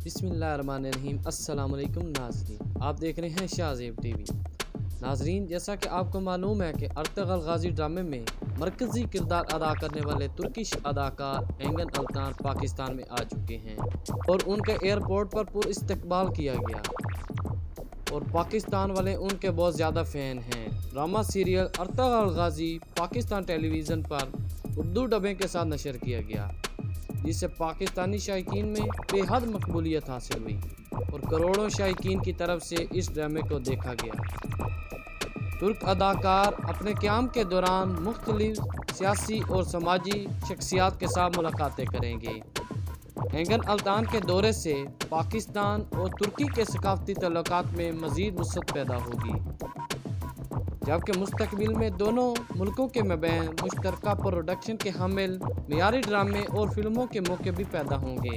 बिस्मिल्लाहिर्रहमानिर्रहीम। अस्सलाम वालेकुम नाज़रीन, आप देख रहे हैं शाहज़ेब टीवी। नाज़रीन, जैसा कि आपको मालूम है कि अर्तुगरुल गाज़ी ड्रामे में मरकज़ी किरदार अदा करने वाले तुर्किश अदाकार एंगन अल्तान पाकिस्तान में आ चुके हैं और उनके एयरपोर्ट पर पुरइस्तकबाल किया गया और पाकिस्तान वाले उनके बहुत ज़्यादा फ़ैन हैं। Drama serial Ertugrul Ghazi Pakistan television पर उर्दू डबिंग के साथ नशर किया गया, जिससे पाकिस्तानी शायकीन में बेहद मकबूलियत हासिल हुई और करोड़ों शायकीन की तरफ से इस ड्रामे को देखा गया। तुर्क अदाकार अपने क़याम के दौरान मुख्तलिफ सियासी और समाजी शख्सियात के साथ मुलाकातें करेंगे। एंगन अल्तान के दौरे से पाकिस्तान और तुर्की के सकाफती तल्लुकात में मज़ीद वुसअत पैदा होगी, जबकि मुस्तकबिल में दोनों मुल्कों के मबैन मुश्तरका प्रोडक्शन के हामिल मियारी ड्रामे और फिल्मों के मौके भी पैदा होंगे।